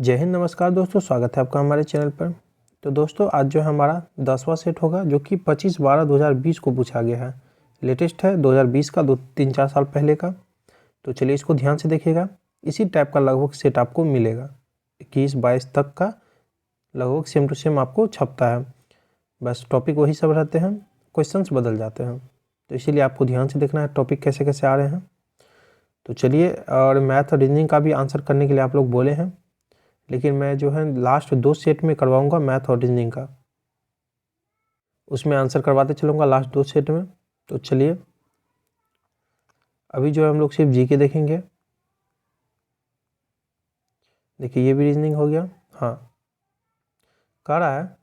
जय हिंद, नमस्कार दोस्तों, स्वागत है आपका हमारे चैनल पर। तो दोस्तों आज जो है हमारा 10वां सेट होगा जो कि 25/12/2020 को पूछा गया है। लेटेस्ट है 2020 का, 2-3-4 साल पहले का। तो चलिए इसको ध्यान से देखिएगा। इसी टाइप का लगभग सेट आपको मिलेगा। 21-22 तक का लगभग सेम टू सेम आपको छपता है। बस टॉपिक वही सब रहते हैं, क्वेश्चंस बदल जाते हैं। तो इसीलिए आपको ध्यान से देखना है टॉपिक कैसे कैसे आ रहे हैं। तो चलिए, और मैथ और रीजनिंग का भी आंसर करने के लिए आप लोग बोले हैं, लेकिन मैं जो है लास्ट 2 सेट में करवाऊंगा मैथ और रीजनिंग का। उसमें आंसर करवाते चलूँगा लास्ट 2 सेट में। तो चलिए, अभी जो है हम लोग सिर्फ जीके देखेंगे। देखिए ये भी रीजनिंग हो गया। हाँ, कह रहा है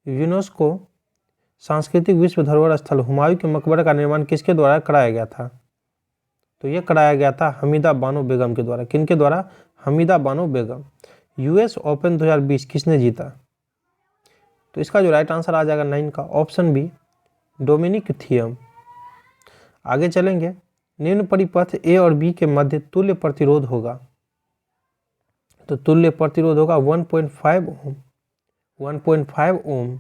यूनेस्को सांस्कृतिक विश्व धरोहर स्थल हुमायूं के मकबरे का निर्माण किसके द्वारा कराया गया था? तो ये कराया गया था हमीदा बानो बेगम के द्वारा। किनके द्वारा? हमीदा बानो बेगम। यूएस ओपन 2020 किसने जीता? तो इसका जो राइट आंसर आ जाएगा 9 का ऑप्शन बी, डोमिनिक थियम। आगे चलेंगे। निम्न परिपथ ए और बी के मध्य तुल्य प्रतिरोध होगा। तो तुल्य प्रतिरोध होगा 1.5 ओम। 1.5 ओम।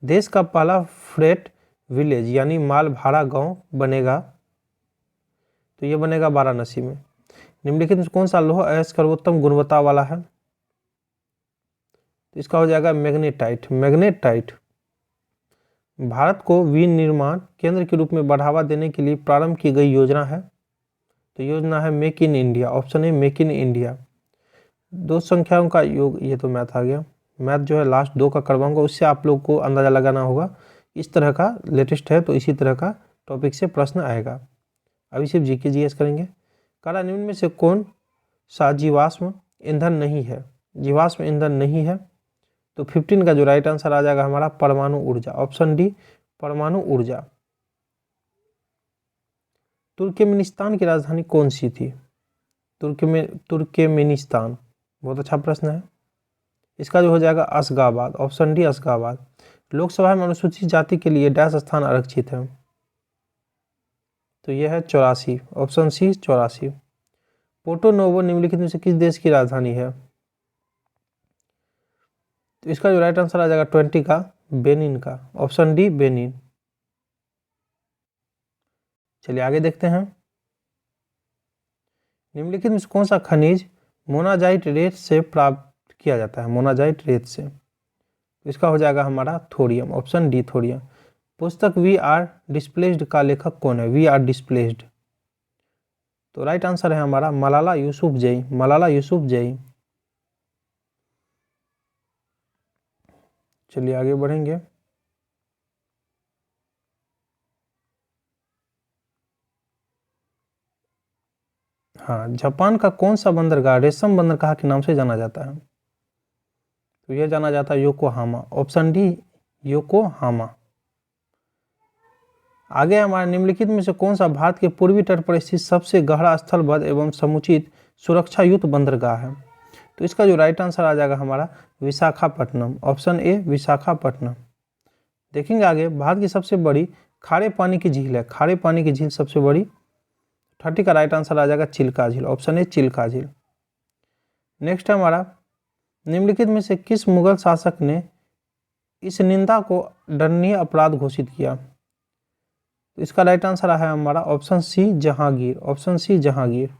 देश का पहला फ्रेट विलेज यानी माल भाड़ा गांव बनेगा। तो ये बनेगा वाराणसी में। निम्नलिखित में कौन सा लौह अयस्क सर्वोत्तम गुणवत्ता वाला है? तो इसका हो जाएगा मैग्नेटाइट। मैग्नेटाइट। भारत को विनिर्माण केंद्र के रूप में बढ़ावा देने के लिए प्रारंभ की गई योजना है। तो योजना है मेक इन इंडिया। ऑप्शन है मेक इन इंडिया। दो संख्याओं का योग, ये तो मैथ आ गया। मैथ जो है लास्ट 2 का करवाऊंगा, उससे आप लोग को अंदाजा लगाना होगा। इस तरह का लेटेस्ट है तो इसी तरह का टॉपिक से प्रश्न आएगा। अभी सिर्फ जीके जीएस करेंगे। काला निम्न में से कौन सा जीवाश्म ईंधन नहीं है? जीवाश्म ईंधन नहीं है। तो 15 का जो राइट आंसर आ जाएगा हमारा परमाणु ऊर्जा। ऑप्शन डी, परमाणु ऊर्जा। तुर्कमेनिस्तान की राजधानी कौन सी थी? तुर्कमेनिस्तान, बहुत अच्छा प्रश्न है। इसका जो हो जाएगा Ashgabat. Option D, Ashgabat. Lok Sabha में अनुसूचित जाति के लिए डैश स्थान आरक्षित है। तो यह है 84। Option C, 84। पोर्टो नोवो निम्नलिखित में से किस देश की राजधानी है? तो इसका जो राइट आंसर आ जाएगा 20 का, बेनिन का। Option D, Benin. चलिए आगे देखते हैं। निम्नलिखित में से कौन सा खनिज मोनाजाइट रेत से प्राप्त किया जाता है? मोनाजाइट रेत से। तो इसका हो जाएगा हमारा थोरियम। Option D, thorium. पुस्तक वी आर डिस्प्लेस्ड का लेखक कौन है? We are displaced. तो राइट आंसर है हमारा मलाला यूसुफजई। मलाला यूसुफजई। चलिए आगे बढ़ेंगे। हाँ, जापान का कौन सा बंदरगाह रेशम बंदरगाह के नाम से जाना जाता है? तो यह जाना जाता है योकोहामा। Option D, Yokohama. आगे हमारे निम्नलिखित में से कौन सा भारत के पूर्वी तट पर स्थित सबसे गहरा स्थलबद्ध एवं समुचित सुरक्षा युक्त बंदरगाह है? तो इसका जो राइट आंसर आ जाएगा हमारा विशाखापट्टनम। Option A, Visakhapatnam. देखेंगे आगे। भारत की सबसे बड़ी खारे पानी की झील है। खारे पानी की झील सबसे बड़ी। 30 का राइट आंसर आ जाएगा चिल्का झील। ऑप्शन ए, चिल्का झील। नेक्स्ट है हमारा, निम्नलिखित में से किस मुगल शासक ने इस निंदा को दंडनीय अपराध घोषित किया? तो इसका राइट आंसर है हमारा option C, Jahangir. Option C, Jahangir.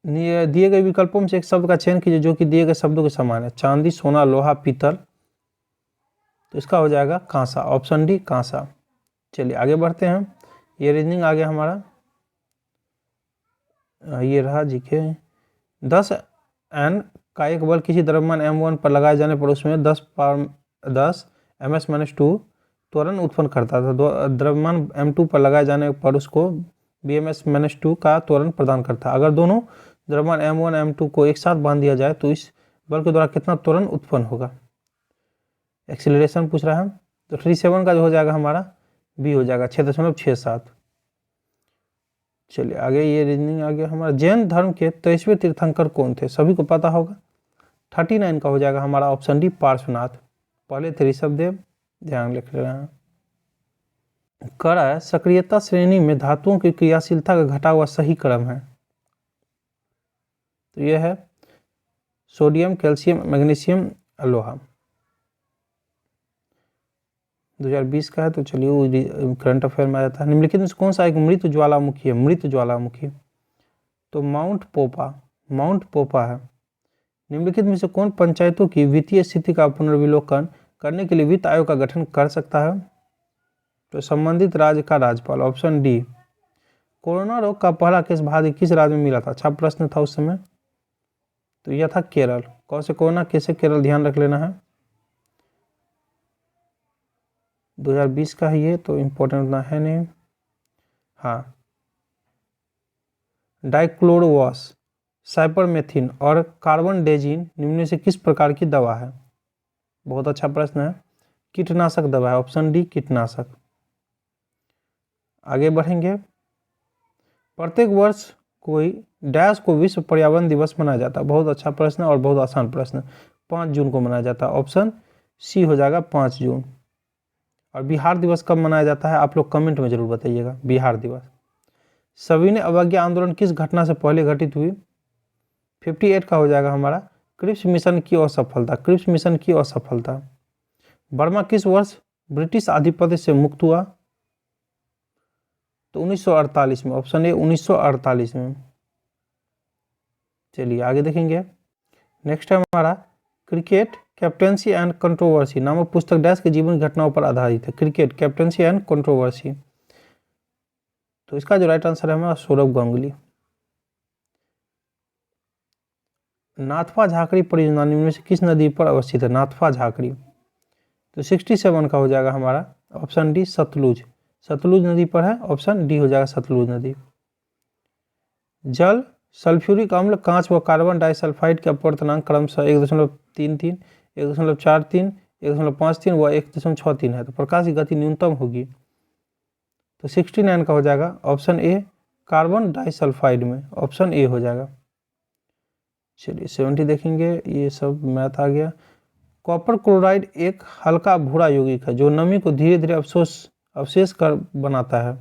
दिए गए विकल्पों में से एक शब्द का चयन कीजिए जो कि दिए गए शब्दों के समान है। चांदी, सोना, लोहा, पीतल। तो इसका हो जाएगा कांसा। ऑप्शन डी, कांसा। चलिए आगे बढ़ते हैं। ये रीजनिंग आ गया हमारा। ये रहा जीके। 10 N का एक बल किसी द्रव्यमान M1 पर लगाए जाने पर उसमें 10 ms-2 त्वरण उत्पन्न करता था। द्रव्यमान M2 पर लगाए जाने पर उसको bms-2 का त्वरण प्रदान करता। अगर दोनों द्रव्यमान M1 M2 को एक साथ बांध दिया जाए तो इस बल के द्वारा कितना त्वरण उत्पन्न होगा? एक्सीलरेशन पूछ रहा है। तो 37 का जो हो जाएगा हमारा बी हो जाएगा 6.67। चलिए आगे। ये रीजनिंग आ गया हमारा। जैन धर्म के 23वें तीर्थंकर कौन थे? सभी को पता होगा। 39 का हो जाएगा हमारा ऑप्शन डी, पार्श्वनाथ। पहले थे ऋषभदेव, ध्यान लिख रहे हैं। कड़ा सक्रियता श्रेणी में धातुओं की क्रियाशीलता का घटा हुआ सही क्रम है। तो यह है सोडियम, कैल्शियम, मैग्नीशियम, लोहा। 2020 का है, तो चलिए वो करंट अफेयर में आ जाता है। निम्नलिखित में से कौन सा एक मृत ज्वालामुखी है? मृत ज्वालामुखी तो माउंट पोपा है। निम्नलिखित में से कौन पंचायतों की वित्तीय स्थिति का पुनर्विलोकन करने के लिए वित्त आयोग का गठन कर सकता है? तो संबंधित राज्य का राज्यपाल। Option D. कोरोना रोग का पहला केस भारत किस राज्य में मिला था? अच्छा प्रश्न था उस समय। तो यह था केरल। कौन से कोरोना केस है? केरल, ध्यान रख लेना है। 2020 का है ये, तो इम्पोर्टेंट उतना है नहीं। हाँ, डाइक्लोरोवास, साइपरमेथिन और कार्बनडेजिन निम्न में से किस प्रकार की दवा है? बहुत अच्छा प्रश्न है। कीटनाशक दवा है। ऑप्शन डी, कीटनाशक। आगे बढ़ेंगे। प्रत्येक वर्ष कोई डैश को विश्व पर्यावरण दिवस मनाया जाता है? बहुत अच्छा प्रश्न और बहुत आसान प्रश्न। 5 जून को मनाया जाता है। ऑप्शन सी हो जाएगा 5 जून। और बिहार दिवस कब मनाया जाता है? आप लोग कमेंट में जरूर बताइएगा। बिहार दिवस। सविनय अवज्ञा आंदोलन किस घटना से पहले घटित हुई? 58 का हो जाएगा हमारा क्रिप्स मिशन की असफलता। क्रिप्स मिशन की असफलता। बर्मा किस वर्ष ब्रिटिश आधिपत्य से मुक्त हुआ? तो 1948 में। ऑप्शन ए 1948 में। चलिए आगे देखेंगे। नेक्स्ट है हमारा क्रिकेट कैप्टेंसी एंड कंट्रोवर्सी नामक पुस्तक डैश के जीवन घटनाओं पर आधारित है। Cricket captaincy and controversy. तो इसका जो राइट आंसर है हमारा सौरभ गांगुली। नाथपा झाकड़ी परियोजना निम्न में से किस नदी पर अवस्थित है? नाथपा झाकड़ी तो 67 का हो जाएगा हमारा ऑप्शन डी, सतलुज। सतलुज नदी पर है। ऑप्शन डी हो जाएगा सतलुज नदी। जल, सल्फ्यूरिक अम्ल, कांच व कार्बन डाइसल्फाइड के अपवर्तनांक क्रमशः 1.33, 1.43, 1.53 व 1.63 है। तो प्रकाश की गति न्यूनतम होगी। तो 69 का हो जाएगा ऑप्शन ए, कार्बन डाइसल्फाइड में। ऑप्शन ए हो जाएगा। चलिए 70 देखेंगे। ये सब मैथ आ गया। कॉपर क्लोराइड एक हल्का भूरा यौगिक है जो नमी को धीरे धीरे अवशेष कर बनाता है।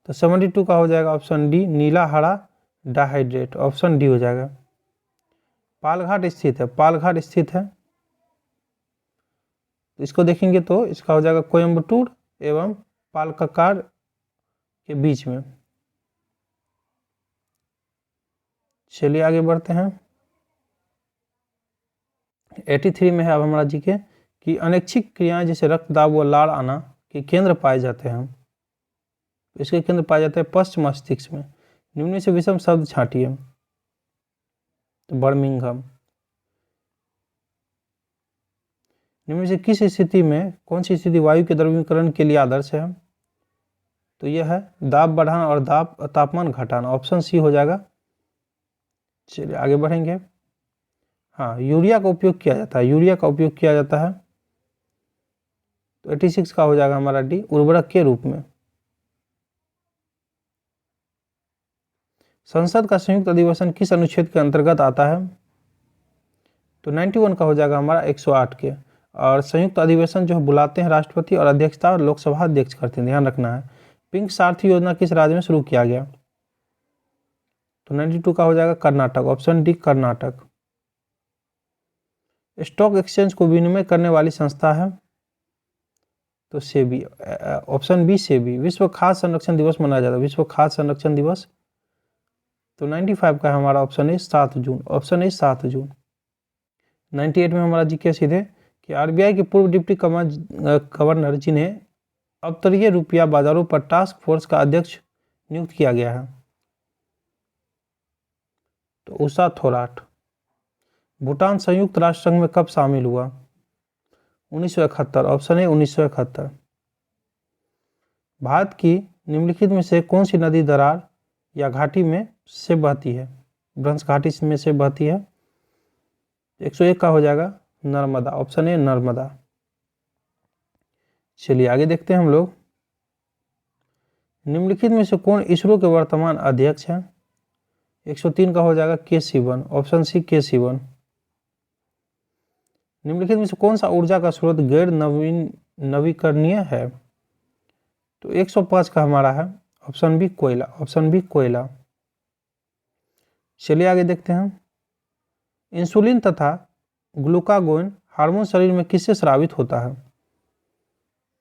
तो 72 का हो जाएगा ऑप्शन डी, नीला हरा डाइहाइड्रेट। ऑप्शन डी हो जाएगा। पालघाट स्थित है। पालघाट स्थित है। इसको देखेंगे तो इसका हो जाएगा कोयम्बटूर एवं पालक्काड़ के बीच में। चलिए आगे बढ़ते हैं। 83 में है अब हमारा जीके कि अनैच्छिक क्रियाएं जैसे रक्तदाब व लार आना के केंद्र पाए जाते हैं। इसके केंद्र पाए जाते हैं पश्च मस्तिष्क में। निम्न से विषम शब्द छांटिए। तो बर्मिंघम। निम्न से किस स्थिति में, कौन सी स्थिति वायु के द्रवीकरण के लिए आदर्श है? तो यह है दाब बढ़ाना और तापमान घटाना। ऑप्शन सी हो जाएगा। चलिए आगे बढ़ेंगे। हाँ, यूरिया का उपयोग किया जाता है। यूरिया का उपयोग किया जाता है। तो 86 का हो जाएगा हमारा डी, उर्वरक के रूप में। संसद का संयुक्त अधिवेशन किस अनुच्छेद के अंतर्गत आता है? तो 91 का हो जाएगा हमारा 108 के। और संयुक्त अधिवेशन जो बुलाते हैं राष्ट्रपति और अध्यक्षता और लोकसभा अध्यक्ष करते हैं, ध्यान रखना है। पिंक सारथी योजना किस राज्य में शुरू किया गया? तो 92 का हो जाएगा Karnataka. Option D, Karnataka. Stock exchange को विनिमय करने वाली संस्था है? तो सेबी। Option B, SEBI. विश्व खाद्य संरक्षण दिवस मनाया जाता है। विश्व खाद्य संरक्षण दिवस तो 95 का है हमारा option A, 7 June. Option A 7 जून। 98 में हमारा जीके सीधे कि आरबीआई के पूर्व डिप्टी गवर्नर जिन्हें अपतटीय रुपया बाजारों पर टास्क फोर्स का अध्यक्ष नियुक्त किया गया है? तो उषा थोराट। भूटान संयुक्त राष्ट्र संघ में कब शामिल हुआ? 1971। Option A 1971। भारत की निम्नलिखित में से कौन सी नदी दरार या घाटी में से बहती है? ब्रह्मस घाटी में से बहती है। 101 का हो जाएगा नर्मदा। Option A Narmada. चलिए आगे देखते हैं हम लोग। निम्नलिखित में से कौन इसरो के वर्तमान अध्यक्ष हैं? 103 का हो जाएगा के सिवन। ऑप्शन सी, के सिवन। निम्नलिखित में से कौन सा ऊर्जा का स्रोत गैर नवीकरणीय है? तो 105 का हमारा है ऑप्शन बी कोयला, ऑप्शन बी कोयला। चलिए आगे देखते हैं। इंसुलिन तथा ग्लूकागोन हार्मोन शरीर में किससे स्रावित होता है?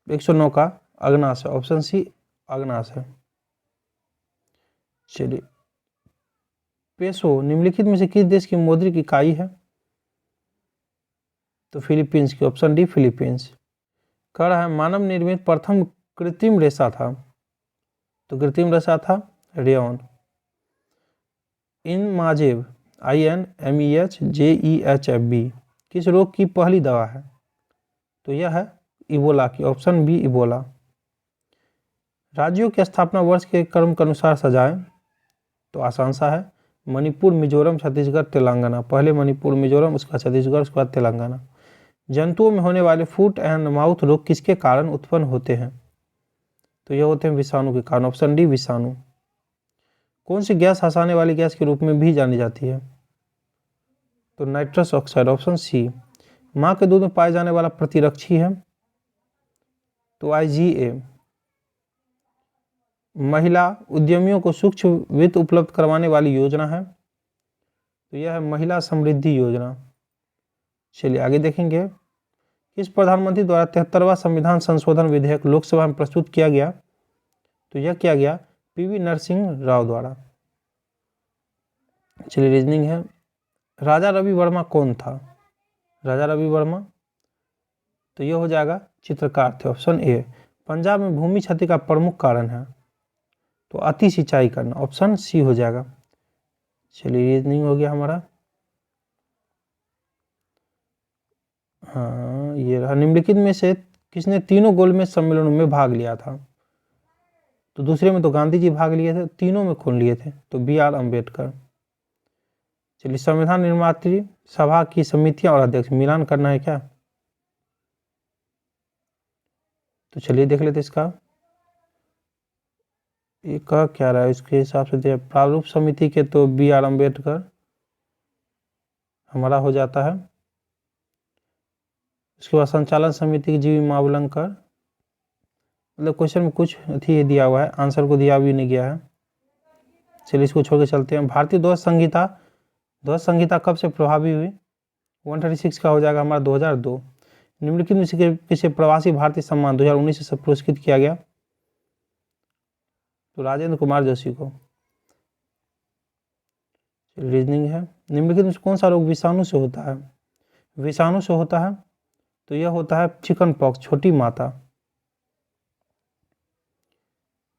109 का अग्नाशय, ऑप्शन सी अग्नाशय। चलिए, पेसो निम्नलिखित में से किस देश की मौद्रिक इकाई है? तो फिलीपींस की, ऑप्शन डी फिलीपींस। कह रहा है मानव निर्मित प्रथम कृत्रिम रेशा था, तो कृत्रिम रेशा था रेयॉन। इनमाजेब INMEHJEHFB किस रोग की पहली दवा है? तो यह है इबोला की, ऑप्शन बी इबोला। राज्यों की स्थापना वर्ष के क्रम के अनुसार सजाएं, तो आसान सा है, मणिपुर, मिजोरम, छत्तीसगढ़, तेलंगाना। पहले मणिपुर मिजोरम, उसका छत्तीसगढ़, उसके बाद तेलंगाना। जंतुओं में होने वाले फुट एंड माउथ रोग किसके कारण उत्पन्न होते हैं? तो यह होते हैं विषाणु के कारण, ऑप्शन डी विषाणु। कौन सी गैस हंसाने वाली गैस के रूप में भी जानी जाती है? तो नाइट्रस ऑक्साइड, ऑप्शन सी। मां के दूध में पाए जाने वाला प्रतिरक्षी है? तो IgA। महिला उद्यमियों को सूक्ष्म वित्त उपलब्ध करवाने वाली योजना है? तो यह है महिला समृद्धि योजना। चलिए आगे देखेंगे। किस प्रधानमंत्री द्वारा 73वां संविधान संशोधन विधेयक लोकसभा में प्रस्तुत किया गया? तो यह किया गया PV नरसिंह राव द्वारा। चलिए रीजनिंग है। राजा रवि वर्मा कौन था? राजा रवि वर्मा, तो यह हो जाएगा चित्रकार थे, ऑप्शन ए। पंजाब में भूमि क्षति का प्रमुख कारण है? तो अति सिंचाई करना, ऑप्शन सी हो जाएगा। चलिए रीजनिंग हो गया हमारा। हाँ, ये रहा। निम्नलिखित में से किसने तीनों गोलमेज सम्मेलनों में भाग लिया था? तो दूसरे में तो गांधी जी भाग लिए थे, तीनों में कौन लिए थे? तो BR अम्बेडकर। चलिए, संविधान निर्मात्री सभा की समितियां और अध्यक्ष मिलान करना है क्या? तो चलिए देख लेते इसका। एक का क्या रहा है इसके हिसाब से? प्रारूप समिति के तो BR अम्बेडकर हमारा हो जाता है। उसके बाद संचालन समिति की GV मावलंकर। मतलब क्वेश्चन में कुछ अथी दिया हुआ है, आंसर को दिया भी नहीं गया है। चलिए इसको छोड़ के चलते हैं। भारतीय ध्वज संहिता कब से प्रभावी हुई? 136 का हो जाएगा हमारा 2002। निम्नलिखित में से किसे प्रवासी भारतीय सम्मान 2019 से पुरस्कृत किया गया? तो राजेंद्र कुमार जोशी को। रीजनिंग है। निम्नलिखित में कौन सा रोग विषाणु से होता है? विषाणु से होता है, तो यह होता है चिकन पॉक्स, छोटी माता।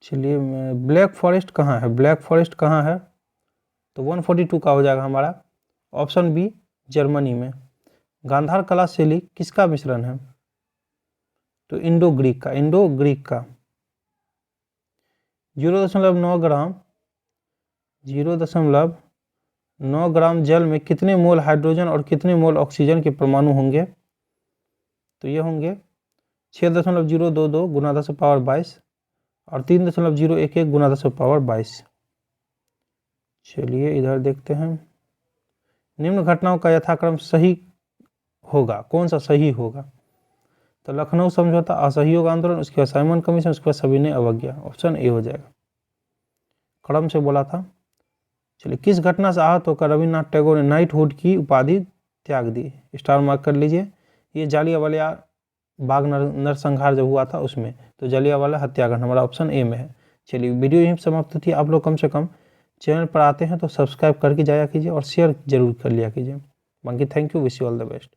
चलिए, ब्लैक फॉरेस्ट कहाँ है? ब्लैक फॉरेस्ट कहाँ है? तो 142 का हो जाएगा हमारा, ऑप्शन बी जर्मनी में। गांधार कला शैली किसका मिश्रण है? तो इंडो ग्रीक का। 0.9 ग्राम जल में कितने मोल हाइड्रोजन और कितने मोल ऑक्सीजन के परमाणु होंगे? तो ये होंगे 6.022 गुना 10⁻22 और 3.011 गुना 10⁻22। चलिए इधर देखते हैं। निम्न घटनाओं का यथाक्रम सही होगा, कौन सा सही होगा? तो लखनऊ समझौता, असहयोग आंदोलन, उसके बाद साइमन कमीशन, उसके बाद सविनय अवज्ञा, ऑप्शन ए हो जाएगा। क्रम से बोला था। चलिए, किस घटना से आहत होकर रविन्द्रनाथ टैगोर ने नाइटहुड की उपाधि त्याग दी? स्टार मार्क कर लीजिए। ये जालियांवाला बाग नरसंहार जब हुआ था उसमें, तो जालियांवाला हत्याकांड हमारा ऑप्शन ए में है। चलिए वीडियो यहीं समाप्त थी। आप लोग कम से कम चैनल पर आते हैं तो सब्सक्राइब करके जाया कीजिए और शेयर जरूर कर लिया कीजिए। बाकी thank you, wish you all the best.